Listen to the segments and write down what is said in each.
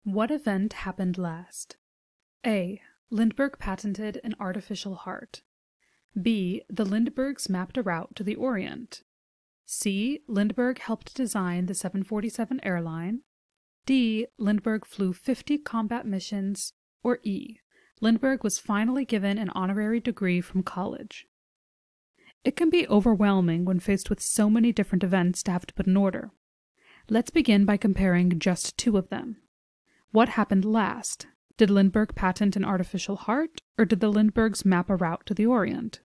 What event happened last? A. Lindbergh patented an artificial heart. B. The Lindberghs mapped a route to the Orient. C. Lindbergh helped design the 747 airline. D. Lindbergh flew 50 combat missions. Or E. Lindbergh was finally given an honorary degree from college. It can be overwhelming when faced with so many different events to have to put in order. Let's begin by comparing just two of them. What happened last? Did Lindbergh patent an artificial heart, or did the Lindberghs map a route to the Orient?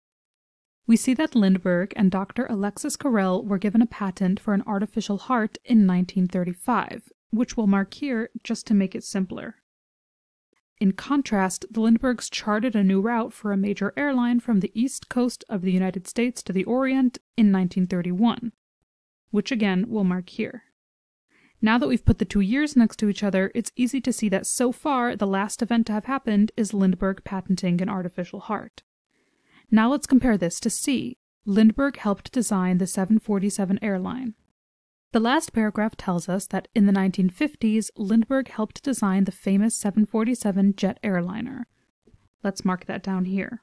We see that Lindbergh and Dr. Alexis Carrel were given a patent for an artificial heart in 1935, which we'll mark here just to make it simpler. In contrast, the Lindberghs charted a new route for a major airline from the east coast of the United States to the Orient in 1931, which again we'll mark here. Now that we've put the 2 years next to each other, it's easy to see that so far the last event to have happened is Lindbergh patenting an artificial heart. Now let's compare this to C. Lindbergh helped design the 747 airline. The last paragraph tells us that in the 1950s, Lindbergh helped design the famous 747 jet airliner. Let's mark that down here.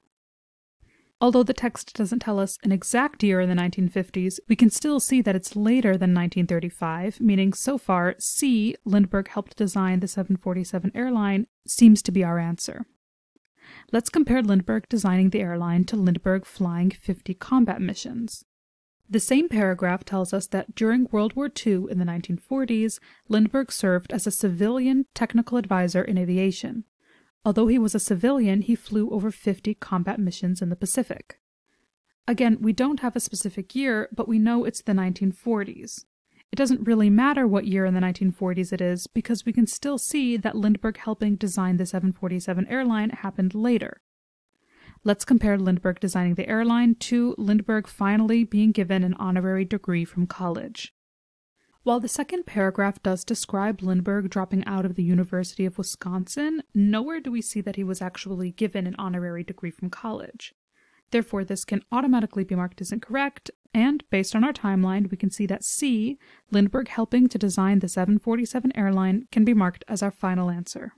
Although the text doesn't tell us an exact year in the 1950s, we can still see that it's later than 1935, meaning so far C. Lindbergh helped design the 747 airline seems to be our answer. Let's compare Lindbergh designing the airline to Lindbergh flying 50 combat missions. The same paragraph tells us that during World War II in the 1940s, Lindbergh served as a civilian technical advisor in aviation. Although he was a civilian, he flew over 50 combat missions in the Pacific. Again, we don't have a specific year, but we know it's the 1940s. It doesn't really matter what year in the 1940s it is, because we can still see that Lindbergh helping design the 747 airline happened later. Let's compare Lindbergh designing the airline to Lindbergh finally being given an honorary degree from college. While the second paragraph does describe Lindbergh dropping out of the University of Wisconsin, nowhere do we see that he was actually given an honorary degree from college. Therefore, this can automatically be marked as incorrect, and based on our timeline, we can see that C, Lindbergh helping to design the 747 airline, can be marked as our final answer.